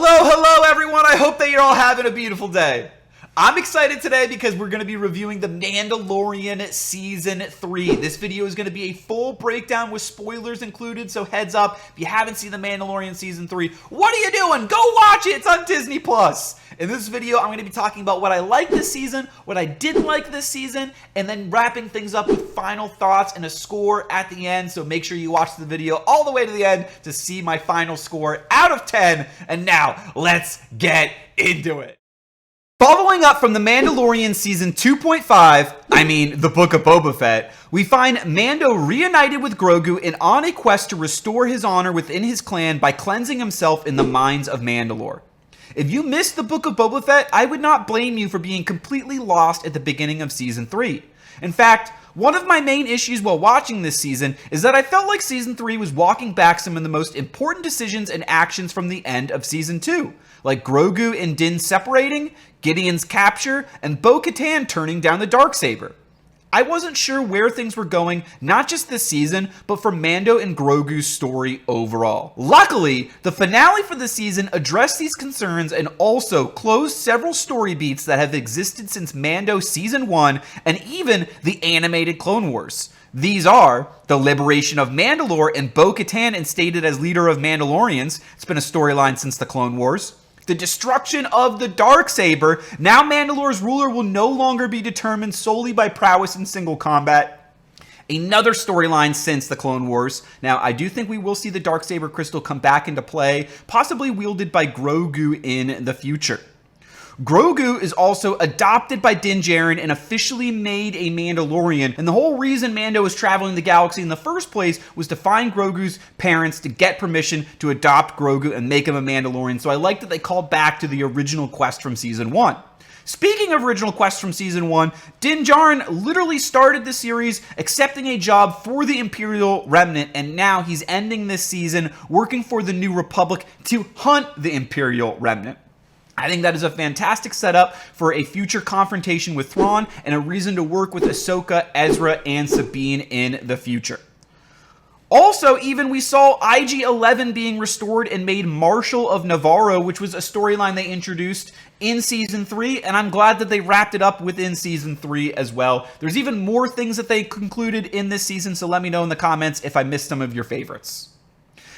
Hello everyone, I hope that you're all having a beautiful day. I'm excited today because we're going to be reviewing The Mandalorian Season 3. This video is going to be a full breakdown with spoilers included, so heads up, if you haven't seen The Mandalorian Season 3, what are you doing? Go watch it! It's on Disney+. In this video, I'm going to be talking about what I liked this season, what I didn't like this season, and then wrapping things up with final thoughts and a score at the end, so make sure you watch the video all the way to the end to see my final score out of 10. And now, let's get into it. Following up from The Mandalorian Season 2.5, The Book of Boba Fett, we find Mando reunited with Grogu and on a quest to restore his honor within his clan by cleansing himself in the mines of Mandalore. If you missed The Book of Boba Fett, I would not blame you for being completely lost at the beginning of Season 3. In fact, one of my main issues while watching this season is that I felt like Season 3 was walking back some of the most important decisions and actions from the end of Season 2, like Grogu and Din separating, Gideon's capture, and Bo-Katan turning down the Darksaber. I wasn't sure where things were going, not just this season, but for Mando and Grogu's story overall. Luckily, the finale for the season addressed these concerns and also closed several story beats that have existed since Mando Season 1 and even the animated Clone Wars. These are the liberation of Mandalore and Bo-Katan instated as leader of Mandalorians. It's been a storyline since the Clone Wars. The destruction of the Darksaber. Now Mandalore's ruler will no longer be determined solely by prowess in single combat. Another storyline since the Clone Wars. Now, I do think we will see the Darksaber crystal come back into play, possibly wielded by Grogu in the future. Grogu is also adopted by Din Djarin and officially made a Mandalorian, and the whole reason Mando was traveling the galaxy in the first place was to find Grogu's parents to get permission to adopt Grogu and make him a Mandalorian, so I like that they called back to the original quest from Season 1. Speaking of original quests from Season 1, Din Djarin literally started the series accepting a job for the Imperial Remnant, and now he's ending this season working for the New Republic to hunt the Imperial Remnant. I think that is a fantastic setup for a future confrontation with Thrawn and a reason to work with Ahsoka, Ezra, and Sabine in the future. Also, even we saw IG-11 being restored and made Marshal of Navarro, which was a storyline they introduced in Season 3, and I'm glad that they wrapped it up within Season 3 as well. There's even more things that they concluded in this season, so let me know in the comments if I missed some of your favorites.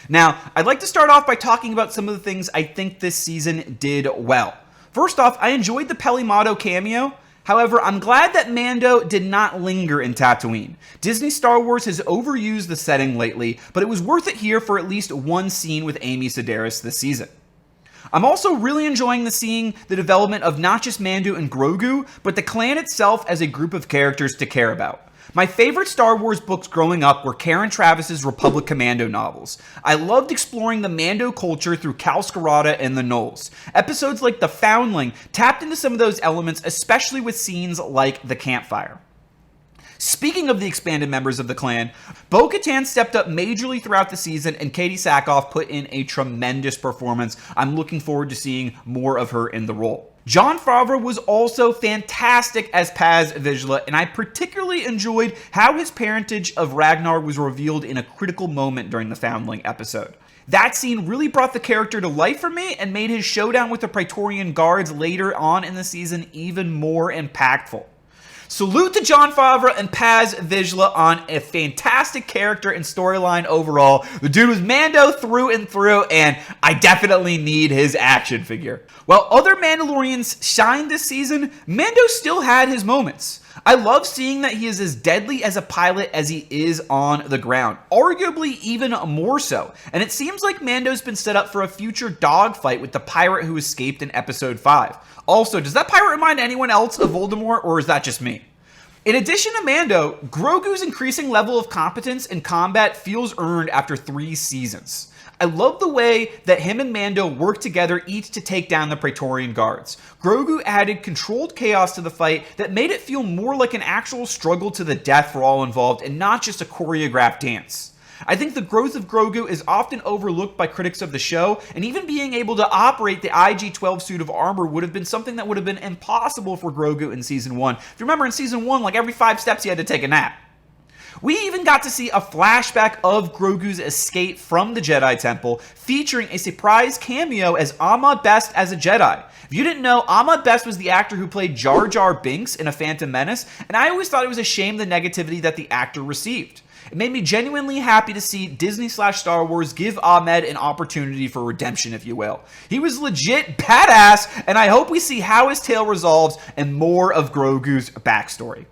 Now, I'd like to start off by talking about some of the things I think this season did well. First off, I enjoyed the Pelimato cameo. However, I'm glad that Mando did not linger in Tatooine. Disney Star Wars has overused the setting lately, but it was worth it here for at least one scene with Amy Sedaris this season. I'm also really enjoying seeing the development of not just Mando and Grogu, but the clan itself as a group of characters to care about. My favorite Star Wars books growing up were Karen Travis's Republic Commando novels. I loved exploring the Mando culture through Cal Skirata and the Knolls. Episodes like The Foundling tapped into some of those elements, especially with scenes like the campfire. Speaking of the expanded members of the clan, Bo-Katan stepped up majorly throughout the season and Katie Sackhoff put in a tremendous performance. I'm looking forward to seeing more of her in the role. Jon Favreau was also fantastic as Paz Vizsla, and I particularly enjoyed how his parentage of Ragnar was revealed in a critical moment during the Foundling episode. That scene really brought the character to life for me and made his showdown with the Praetorian Guards later on in the season even more impactful. Salute to Jon Favreau and Paz Vizsla on a fantastic character and storyline overall. The dude was Mando through and through, and I definitely need his action figure. While other Mandalorians shined this season, Mando still had his moments. I love seeing that he is as deadly as a pilot as he is on the ground, arguably even more so. And it seems like Mando's been set up for a future dogfight with the pirate who escaped in Episode 5. Also, does that pirate remind anyone else of Voldemort, or is that just me? In addition to Mando, Grogu's increasing level of competence in combat feels earned after 3 seasons. I love the way that him and Mando work together each to take down the Praetorian Guards. Grogu added controlled chaos to the fight that made it feel more like an actual struggle to the death for all involved and not just a choreographed dance. I think the growth of Grogu is often overlooked by critics of the show, and even being able to operate the IG-12 suit of armor would have been something that would have been impossible for Grogu in Season 1. If you remember in Season 1, like every 5 steps he had to take a nap. We even got to see a flashback of Grogu's escape from the Jedi Temple, featuring a surprise cameo as Ahmad Best as a Jedi. If you didn't know, Ahmad Best was the actor who played Jar Jar Binks in A Phantom Menace, and I always thought it was a shame the negativity that the actor received. It made me genuinely happy to see Disney/Star Wars give Ahmed an opportunity for redemption, if you will. He was legit badass, and I hope we see how his tale resolves and more of Grogu's backstory.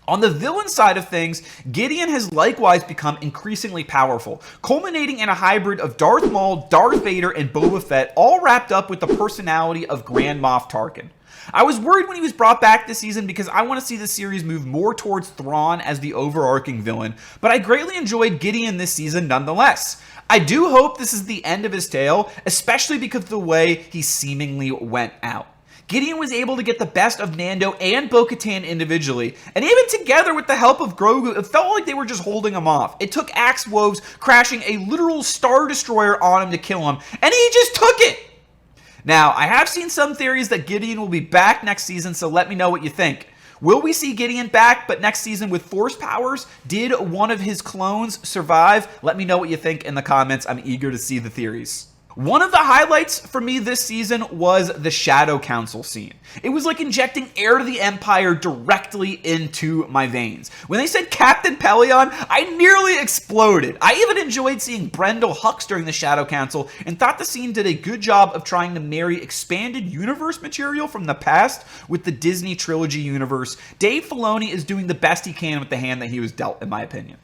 On the villain side of things, Gideon has likewise become increasingly powerful, culminating in a hybrid of Darth Maul, Darth Vader, and Boba Fett, all wrapped up with the personality of Grand Moff Tarkin. I was worried when he was brought back this season because I want to see the series move more towards Thrawn as the overarching villain, but I greatly enjoyed Gideon this season nonetheless. I do hope this is the end of his tale, especially because of the way he seemingly went out. Gideon was able to get the best of Mando and Bo-Katan individually, and even together with the help of Grogu, it felt like they were just holding him off. It took Axe Woves crashing a literal Star Destroyer on him to kill him, and he just took it! Now, I have seen some theories that Gideon will be back next season, so let me know what you think. Will we see Gideon back, but next season with Force powers? Did one of his clones survive? Let me know what you think in the comments. I'm eager to see the theories. One of the highlights for me this season was the Shadow Council scene. It was like injecting heir to the Empire directly into my veins. When they said Captain Pelion, I nearly exploded. I even enjoyed seeing Brendel Hux during the Shadow Council and thought the scene did a good job of trying to marry expanded universe material from the past with the Disney trilogy universe. Dave Filoni is doing the best he can with the hand that he was dealt, in my opinion.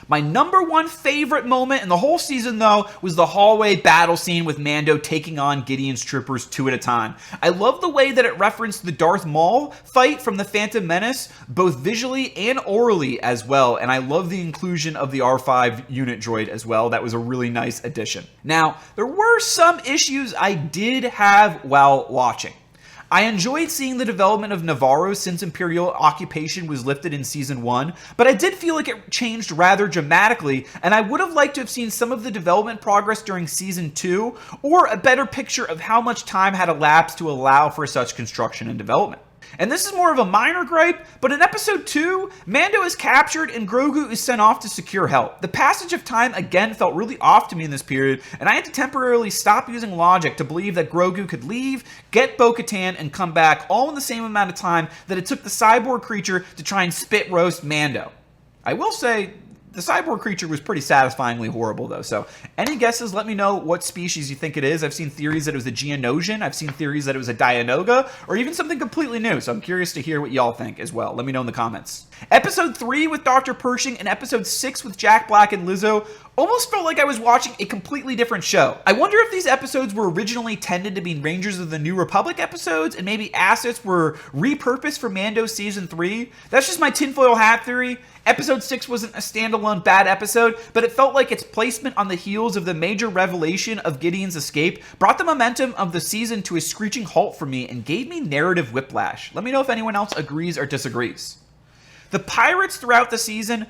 My number one favorite moment in the whole season, though, was the hallway battle scene with Mando taking on Gideon's troopers 2 at a time. I love the way that it referenced the Darth Maul fight from The Phantom Menace, both visually and orally as well, and I love the inclusion of the R5 unit droid as well. That was a really nice addition. Now, there were some issues I did have while watching. I enjoyed seeing the development of Navarro since Imperial occupation was lifted in Season 1, but I did feel like it changed rather dramatically, and I would have liked to have seen some of the development progress during Season 2, or a better picture of how much time had elapsed to allow for such construction and development. And this is more of a minor gripe, but in Episode 2, Mando is captured and Grogu is sent off to secure help. The passage of time again felt really off to me in this period, and I had to temporarily stop using logic to believe that Grogu could leave, get Bo-Katan, and come back all in the same amount of time that it took the cyborg creature to try and spit roast Mando. I will say, the cyborg creature was pretty satisfyingly horrible, though. So, any guesses? Let me know what species you think it is. I've seen theories that it was a Geonosian. I've seen theories that it was a Dianoga, or even something completely new. So, I'm curious to hear what y'all think as well. Let me know in the comments. Episode 3 with Dr. Pershing and Episode 6 with Jack Black and Lizzo almost felt like I was watching a completely different show. I wonder if these episodes were originally intended to be Rangers of the New Republic episodes, and maybe assets were repurposed for Mando Season 3. That's just my tinfoil hat theory. Episode 6 wasn't a standalone bad episode, but it felt like its placement on the heels of the major revelation of Gideon's escape brought the momentum of the season to a screeching halt for me and gave me narrative whiplash. Let me know if anyone else agrees or disagrees. The pirates throughout the season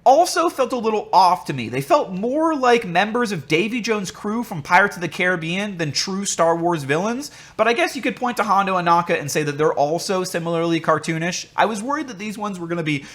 also felt a little off to me. They felt more like members of Davy Jones' crew from Pirates of the Caribbean than true Star Wars villains, but I guess you could point to Hondo and Naka and say that they're also similarly cartoonish. I was worried that these ones were going to be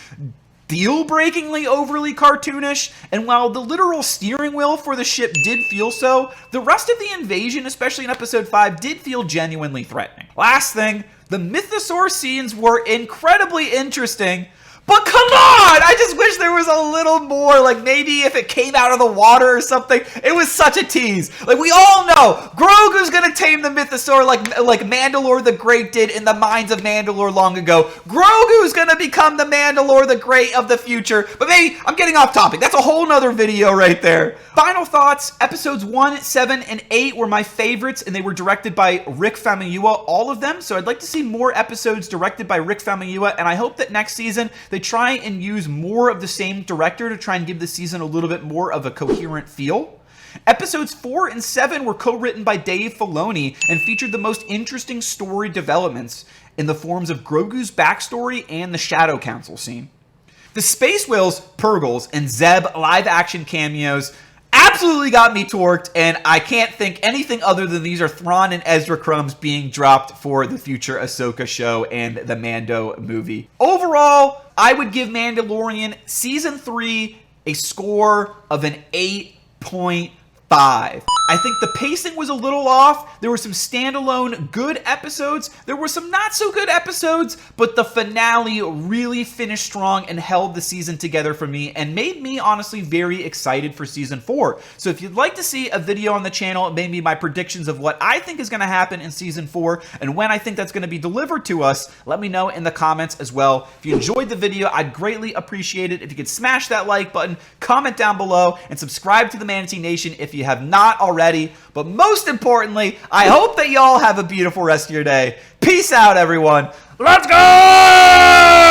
deal-breakingly overly cartoonish, and while the literal steering wheel for the ship did feel so, the rest of the invasion, especially in Episode 5, did feel genuinely threatening. Last thing, the Mythosaur scenes were incredibly interesting, but come on! I just wish there was a little more, like maybe if it came out of the water or something. It was such a tease. Like, we all know, Grogu's gonna tame the Mythosaur like Mandalore the Great did in the Mines of Mandalore long ago. Grogu's gonna become the Mandalore the Great of the future. But maybe, I'm getting off topic. That's a whole nother video right there. Final thoughts, Episodes 1, 7, and 8 were my favorites, and they were directed by Rick Famuyiwa, all of them. So I'd like to see more episodes directed by Rick Famuyiwa, and I hope that next season they try and use more of the same director to try and give the season a little bit more of a coherent feel. Episodes 4 and 7 were co-written by Dave Filoni and featured the most interesting story developments in the forms of Grogu's backstory and the Shadow Council scene. The Space Whales, Purgles, and Zeb live-action cameos absolutely got me torqued, and I can't think anything other than these are Thrawn and Ezra crumbs being dropped for the future Ahsoka show and the Mando movie. Overall, I would give Mandalorian Season 3 a score of an 8.5. I think the pacing was a little off. There were some standalone good episodes. There were some not so good episodes, but the finale really finished strong and held the season together for me and made me honestly very excited for season 4. So if you'd like to see a video on the channel, maybe my predictions of what I think is going to happen in season 4 and when I think that's going to be delivered to us, let me know in the comments as well. If you enjoyed the video, I'd greatly appreciate it if you could smash that like button, comment down below, and subscribe to the Manatee Nation if you have not already. But most importantly, I hope that y'all have a beautiful rest of your day. Peace out, everyone. Let's go!